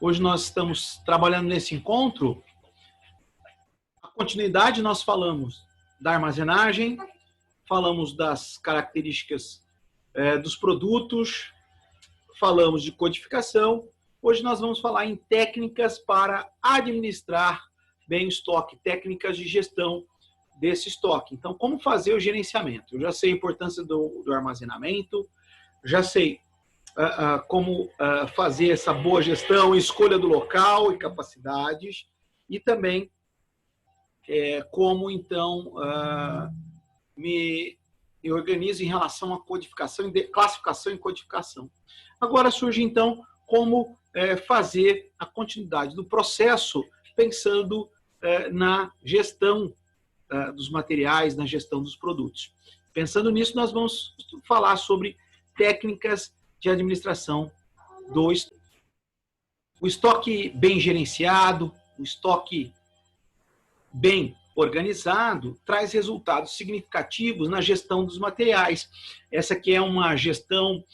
Hoje nós estamos trabalhando nesse encontro. A continuidade, nós falamos da armazenagem, falamos das características dos produtos, falamos de codificação. Hoje nós vamos falar em técnicas para administrar bem o estoque, técnicas de gestão desse estoque. Então, como fazer o gerenciamento? Eu já sei a importância do armazenamento, já sei como fazer essa boa gestão, escolha do local e capacidades, e também como, então, me organizo em relação à codificação, classificação e codificação. Agora surge, então, como fazer a continuidade do processo, pensando na gestão dos materiais, na gestão dos produtos. Pensando nisso, nós vamos falar sobre técnicas de administração do estoque. O estoque bem gerenciado, o estoque bem organizado, traz resultados significativos na gestão dos materiais. Essa aqui é uma gestão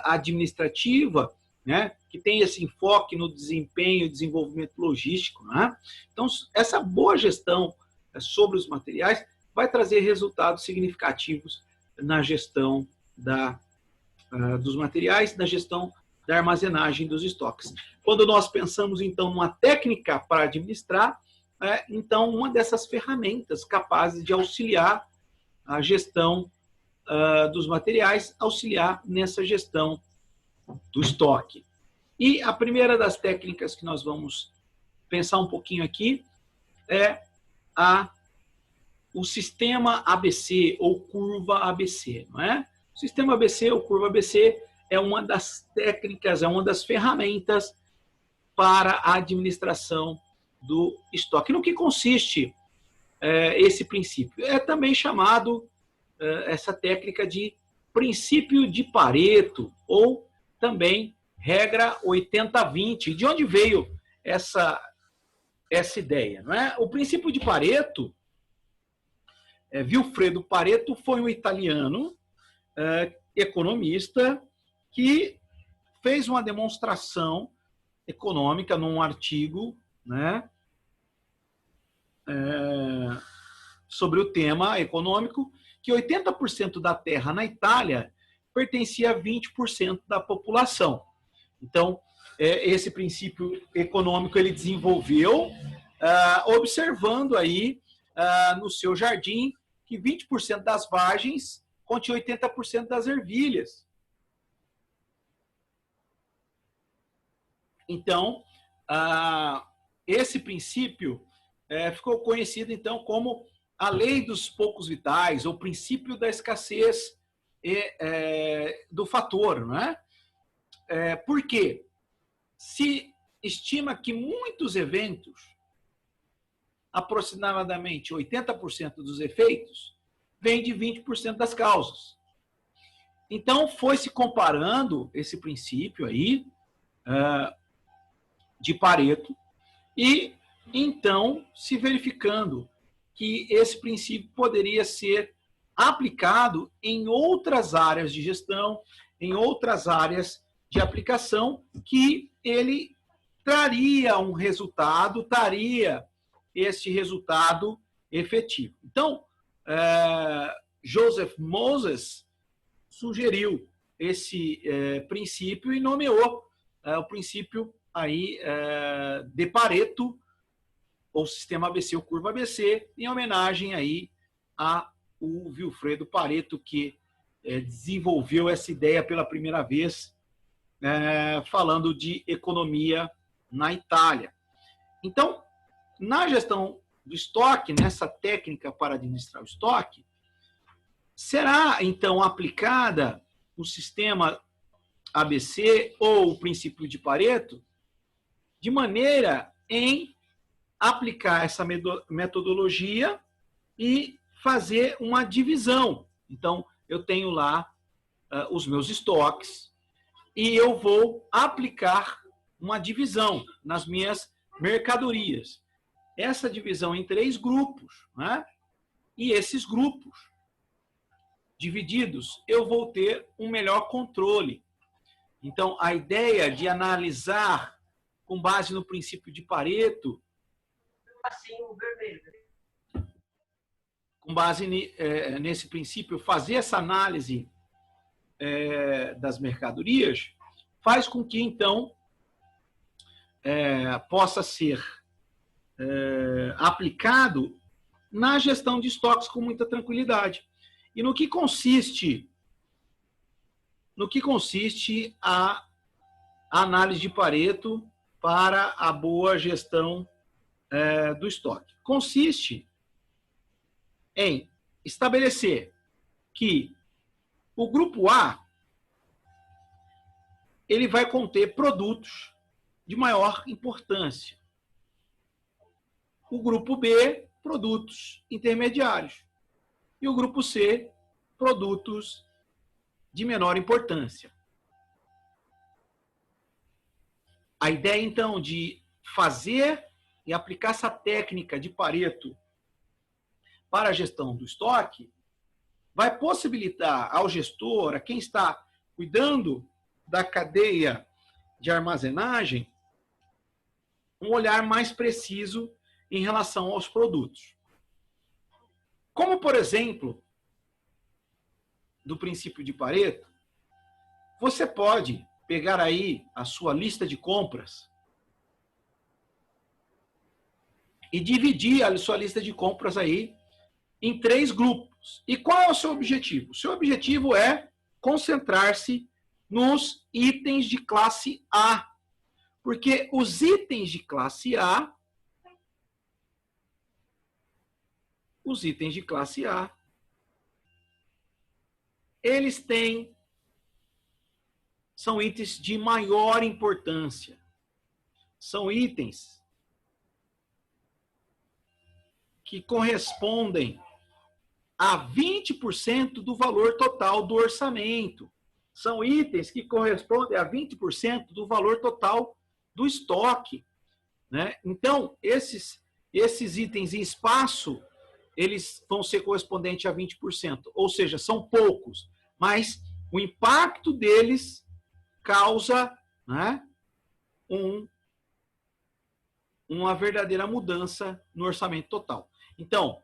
administrativa, né, que tem esse enfoque no desempenho e desenvolvimento logístico, né? Então, essa boa gestão sobre os materiais vai trazer resultados significativos na gestão dos materiais, na gestão da armazenagem dos estoques. Quando nós pensamos, então, numa técnica para administrar, então, uma dessas ferramentas capazes de auxiliar a gestão dos materiais, auxiliar nessa gestão do estoque. E a primeira das técnicas que nós vamos pensar um pouquinho aqui é o sistema ABC ou curva ABC, não é? O sistema ABC ou curva ABC é uma das técnicas, é uma das ferramentas para a administração do estoque. No que consiste esse princípio? É também chamado essa técnica de princípio de Pareto, ou também regra 80-20. De onde veio essa ideia? Não é? O princípio de Pareto, Vilfredo Pareto foi um italiano economista que fez uma demonstração econômica num artigo, né, sobre o tema econômico, que 80% da terra na Itália pertencia a 20% da população. Então, esse princípio econômico ele desenvolveu observando aí no seu jardim que 20% das vagens continha 80% das ervilhas. Então, esse princípio ficou conhecido, então, como a lei dos poucos vitais, ou princípio da escassez do fator, não é? Por quê? Se estima que muitos eventos, aproximadamente 80% dos efeitos, vêm de 20% das causas. Então, foi se comparando esse princípio aí, de Pareto, e então se verificando que esse princípio poderia ser aplicado em outras áreas de gestão, em outras áreas de aplicação, que ele traria um resultado, traria este resultado efetivo. Então, Joseph Moses sugeriu esse princípio e nomeou o princípio aí, de Pareto, ou sistema ABC ou curva ABC, em homenagem aí ao Vilfredo Pareto, que desenvolveu essa ideia pela primeira vez, falando de economia na Itália. Então, na gestão do estoque, nessa técnica para administrar o estoque, será então aplicada o sistema ABC ou o princípio de Pareto, de maneira em aplicar essa metodologia e fazer uma divisão. Então, eu tenho lá os meus estoques e eu vou aplicar uma divisão nas minhas mercadorias. Essa divisão em 3 grupos, né? E esses grupos divididos, eu vou ter um melhor controle. Então, a ideia de analisar com base no princípio de Pareto, Assim, o vermelho. com base nesse princípio, fazer essa análise das mercadorias, faz com que, então, possa ser aplicado na gestão de estoques com muita tranquilidade. E no que consiste a análise de Pareto para a boa gestão do estoque? Consiste em estabelecer que o grupo A ele vai conter produtos de maior importância. O grupo B, produtos intermediários. E o grupo C, produtos de menor importância. A ideia, então, de fazer e aplicar essa técnica de Pareto para a gestão do estoque vai possibilitar ao gestor, a quem está cuidando da cadeia de armazenagem, um olhar mais preciso em relação aos produtos. Como, por exemplo, do princípio de Pareto, você pode pegar aí a sua lista de compras e dividir a sua lista de compras aí em 3 grupos. E qual é o seu objetivo? O seu objetivo é concentrar-se nos itens de classe A. Porque os itens de classe A, eles são itens de maior importância. São itens que correspondem a 20% do valor total do orçamento. São itens que correspondem a 20% do valor total do estoque, né? Então, esses itens em espaço, eles vão ser correspondentes a 20%, ou seja, são poucos, mas o impacto deles causa, né, uma verdadeira mudança no orçamento total. Então,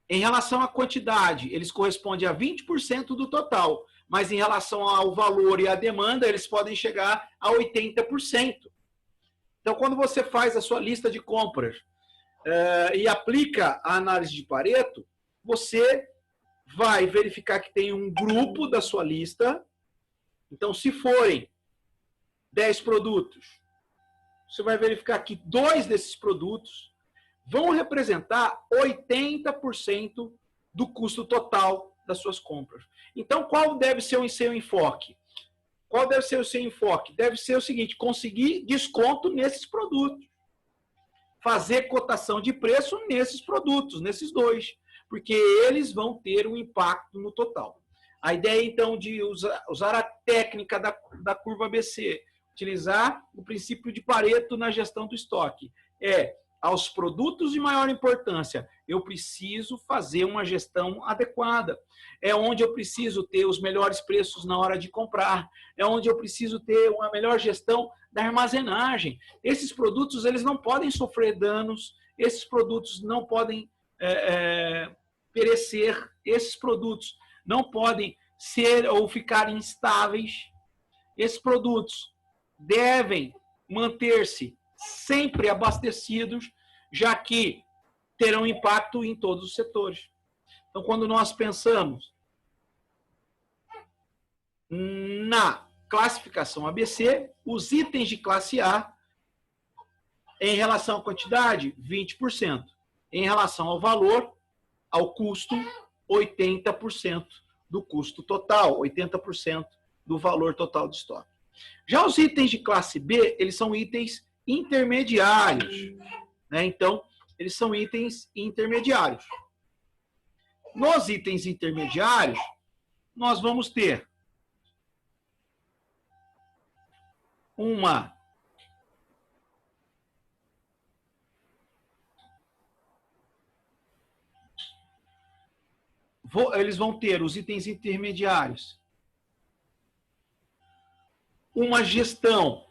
em relação à quantidade, eles correspondem a 20% do total, mas em relação ao valor e à demanda, eles podem chegar a 80%. Então, quando você faz a sua lista de compras e aplica a análise de Pareto, você vai verificar que tem um grupo da sua lista. Então, se forem 10 produtos, você vai verificar que 2 desses produtos vão representar 80% do custo total das suas compras. Então, qual deve ser o seu enfoque? Qual deve ser o seu enfoque? Deve ser o seguinte: conseguir desconto nesses produtos. Fazer cotação de preço nesses produtos, nesses 2, porque eles vão ter um impacto no total. A ideia, então, de usar a técnica da curva ABC, utilizar o princípio de Pareto na gestão do estoque, aos produtos de maior importância, eu preciso fazer uma gestão adequada. É onde eu preciso ter os melhores preços na hora de comprar. É onde eu preciso ter uma melhor gestão da armazenagem. Esses produtos, eles não podem sofrer danos. Esses produtos não podem perecer. Esses produtos não podem ser ou ficar instáveis. Esses produtos devem manter-se sempre abastecidos, já que terão impacto em todos os setores. Então, quando nós pensamos na classificação ABC, os itens de classe A, em relação à quantidade, 20%. Em relação ao valor, ao custo, 80% do custo total, 80% do valor total do estoque. Já os itens de classe B, eles são itens intermediários, né? Então, eles são itens intermediários. Nos itens intermediários, nós vamos ter eles vão ter os itens intermediários uma gestão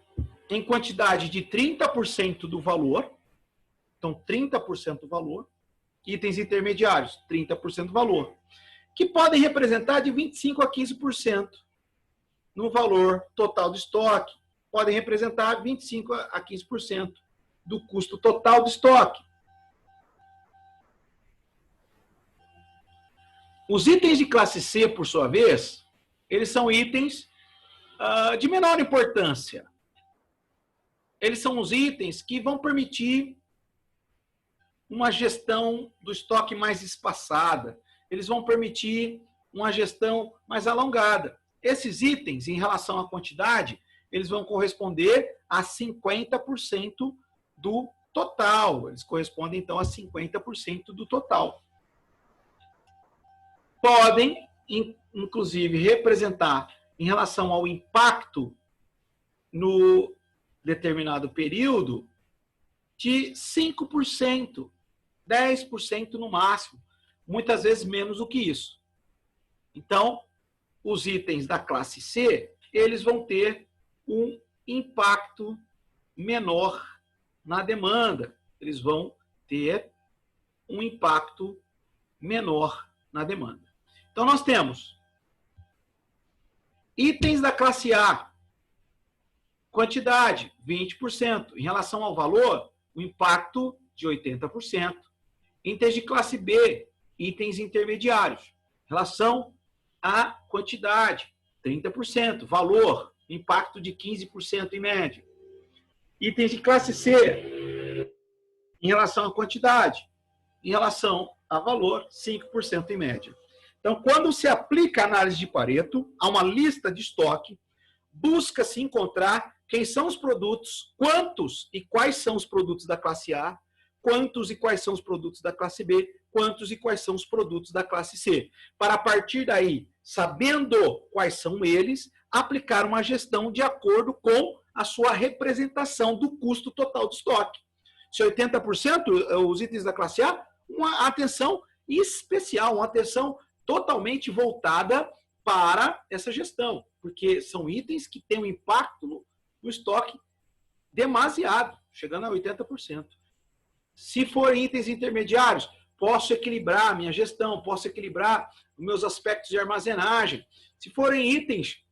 em quantidade de 30% do valor. Então, 30% do valor. Itens intermediários, 30% do valor. Que podem representar de 25% a 15% no valor total do estoque. Podem representar 25% a 15% do custo total do estoque. Os itens de classe C, por sua vez, eles são itens de menor importância. Eles são os itens que vão permitir uma gestão do estoque mais espaçada. Eles vão permitir uma gestão mais alongada. Esses itens, em relação à quantidade, eles vão corresponder a 50% do total. Eles correspondem, então, a 50% do total. Podem, inclusive, representar, em relação ao impacto no determinado período, de 5%, 10% no máximo. Muitas vezes menos do que isso. Então, os itens da classe C, eles vão ter um impacto menor na demanda. Eles vão ter um impacto menor na demanda. Então, nós temos itens da classe A, quantidade, 20%. Em relação ao valor, o impacto de 80%. Itens de classe B, itens intermediários. Relação à quantidade, 30%. Valor, impacto de 15% em média. Itens de classe C, em relação à quantidade. Em relação a valor, 5% em média. Então, quando se aplica a análise de Pareto a uma lista de estoque, busca-se encontrar quem são os produtos, quantos e quais são os produtos da classe A, quantos e quais são os produtos da classe B, quantos e quais são os produtos da classe C. Para, a partir daí, sabendo quais são eles, aplicar uma gestão de acordo com a sua representação do custo total do estoque. Se 80% os itens da classe A, uma atenção especial, uma atenção totalmente voltada para essa gestão, porque são itens que têm um impacto no estoque demasiado, chegando a 80%. Se forem itens intermediários, posso equilibrar a minha gestão, posso equilibrar os meus aspectos de armazenagem. Se forem itens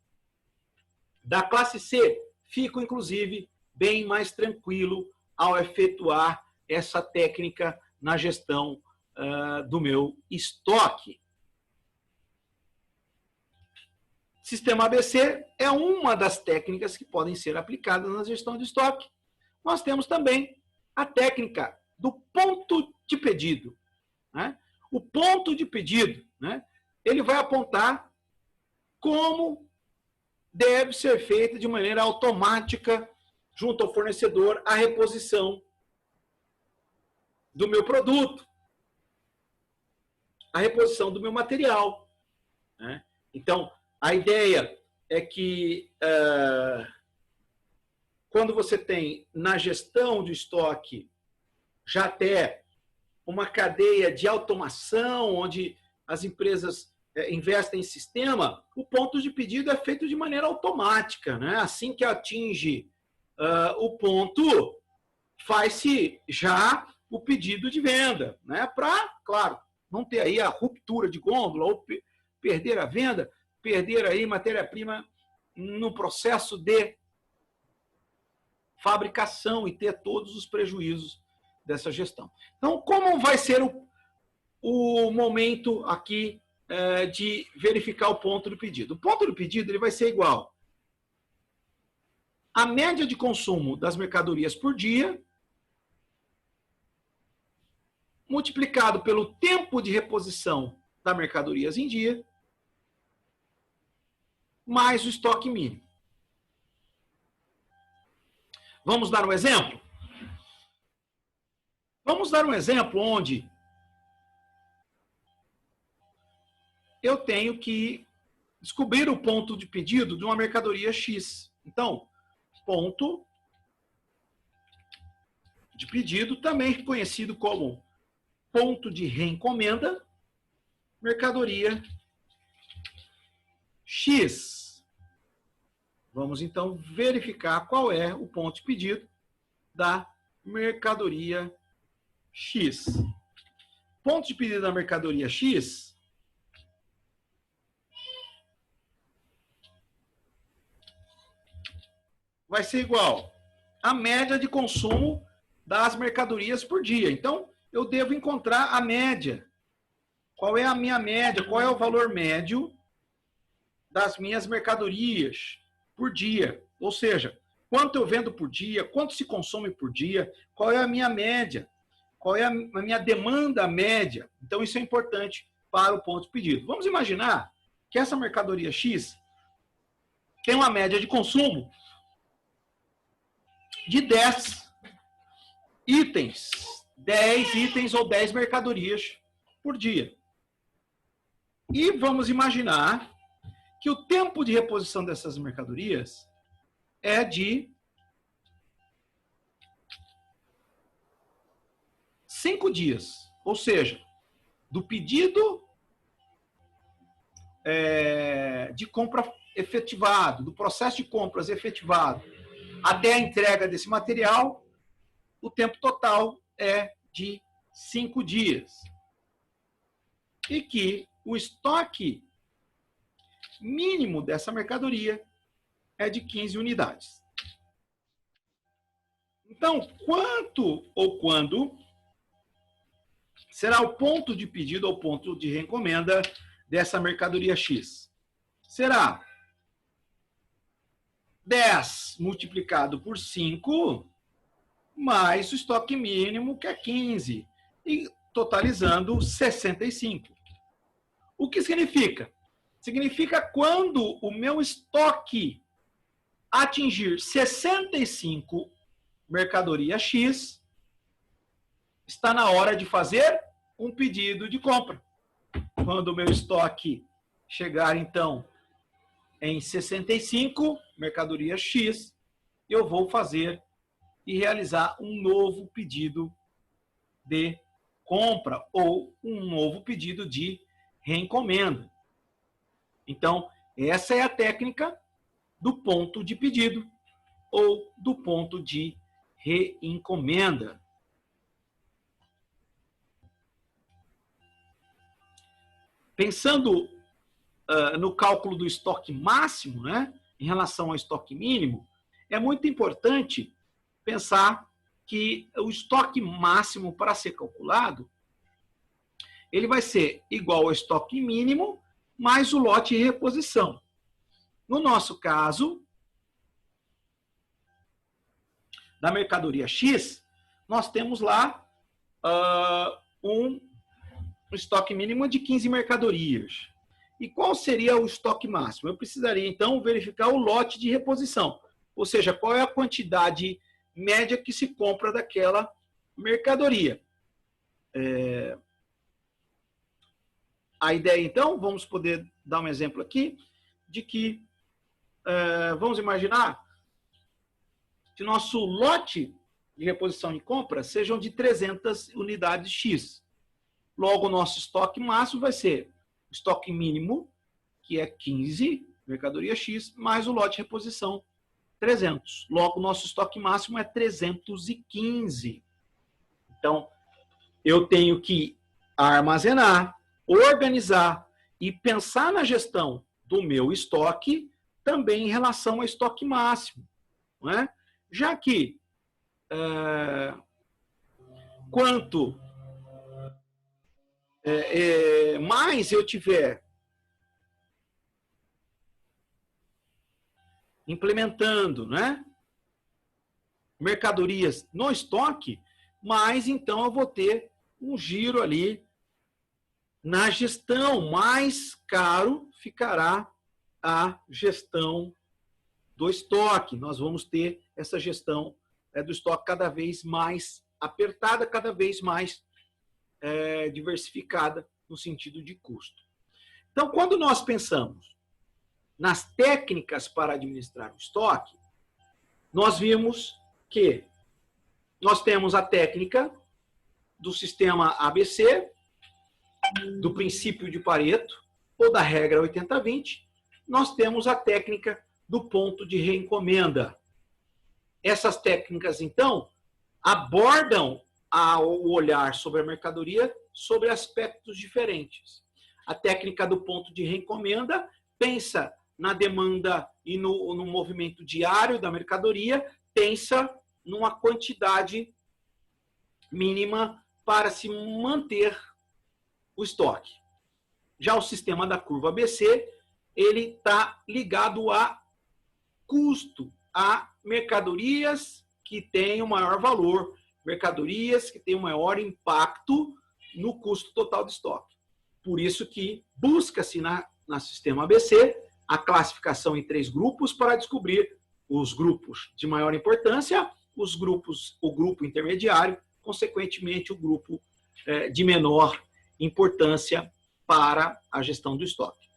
da classe C, fico, inclusive, bem mais tranquilo ao efetuar essa técnica na gestão do meu estoque. Sistema ABC é uma das técnicas que podem ser aplicadas na gestão de estoque. Nós temos também a técnica do ponto de pedido. Né? O ponto de pedido, né, ele vai apontar como deve ser feita de maneira automática, junto ao fornecedor, a reposição do meu produto, a reposição do meu material. Né? Então, a ideia é que quando você tem na gestão de estoque já até uma cadeia de automação, onde as empresas investem em sistema, o ponto de pedido é feito de maneira automática. Né? Assim que atinge o ponto, faz-se já o pedido de venda, né? Para, claro, não ter aí a ruptura de gôndola ou perder a venda, perder aí matéria-prima no processo de fabricação e ter todos os prejuízos dessa gestão. Então, como vai ser o momento aqui de verificar o ponto do pedido? O ponto do pedido ele vai ser igual à média de consumo das mercadorias por dia, multiplicado pelo tempo de reposição das mercadorias em dia, mais o estoque mínimo. Vamos dar um exemplo? Vamos dar um exemplo onde eu tenho que descobrir o ponto de pedido de uma mercadoria X. Então, ponto de pedido, também conhecido como ponto de reencomenda, mercadoria X. Vamos então verificar qual é o ponto de pedido da mercadoria X. Ponto de pedido da mercadoria X vai ser igual à média de consumo das mercadorias por dia. Então, eu devo encontrar a média. Qual é a minha média? Qual é o valor médio das minhas mercadorias por dia? Ou seja, quanto eu vendo por dia, quanto se consome por dia, qual é a minha média, qual é a minha demanda média. Então, isso é importante para o ponto de pedido. Vamos imaginar que essa mercadoria X tem uma média de consumo de 10 itens. 10 itens ou 10 mercadorias por dia. E vamos imaginar que o tempo de reposição dessas mercadorias é de 5 dias. Ou seja, do pedido de compra efetivado, do processo de compras efetivado, até a entrega desse material, o tempo total é de 5 dias. E que o estoque mínimo dessa mercadoria é de 15 unidades. Então, quanto ou quando será o ponto de pedido ou ponto de encomenda dessa mercadoria X? Será 10 multiplicado por 5, mais o estoque mínimo, que é 15, e totalizando 65. O que significa? Significa quando o meu estoque atingir 65 mercadoria X, está na hora de fazer um pedido de compra. Quando o meu estoque chegar, então, em 65 mercadoria X, eu vou fazer e realizar um novo pedido de compra ou um novo pedido de reencomenda. Então, essa é a técnica do ponto de pedido ou do ponto de reencomenda. Pensando no cálculo do estoque máximo, né, em relação ao estoque mínimo, é muito importante pensar que o estoque máximo para ser calculado, ele vai ser igual ao estoque mínimo mais o lote de reposição. No nosso caso, da mercadoria X, nós temos lá um estoque mínimo de 15 mercadorias. E qual seria o estoque máximo? Eu precisaria, então, verificar o lote de reposição. Ou seja, qual é a quantidade média que se compra daquela mercadoria. A ideia, então, vamos poder dar um exemplo aqui, de que, vamos imaginar que nosso lote de reposição de compra sejam de 300 unidades X. Logo, o nosso estoque máximo vai ser o estoque mínimo, que é 15, mercadoria X, mais o lote de reposição, 300. Logo, o nosso estoque máximo é 315. Então, eu tenho que armazenar, organizar e pensar na gestão do meu estoque também em relação ao estoque máximo. Não é? Já que quanto mais eu tiver implementando, né, mercadorias no estoque, mais então eu vou ter um giro ali na gestão. Mais caro ficará a gestão do estoque. Nós vamos ter essa gestão do estoque cada vez mais apertada, cada vez mais diversificada no sentido de custo. Então, quando nós pensamos nas técnicas para administrar o estoque, nós vimos que nós temos a técnica do sistema ABC, do princípio de Pareto, ou da regra 80-20. Nós temos a técnica do ponto de reencomenda. Essas técnicas, então, abordam o olhar sobre a mercadoria sobre aspectos diferentes. A técnica do ponto de reencomenda pensa na demanda e no movimento diário da mercadoria, pensa numa quantidade mínima para se manter o estoque. Já o sistema da curva ABC, ele está ligado a custo, a mercadorias que têm o maior valor, mercadorias que têm o maior impacto no custo total de estoque. Por isso que busca-se na sistema ABC a classificação em 3 grupos para descobrir os grupos de maior importância, o grupo intermediário, consequentemente o grupo de menor importância para a gestão do estoque.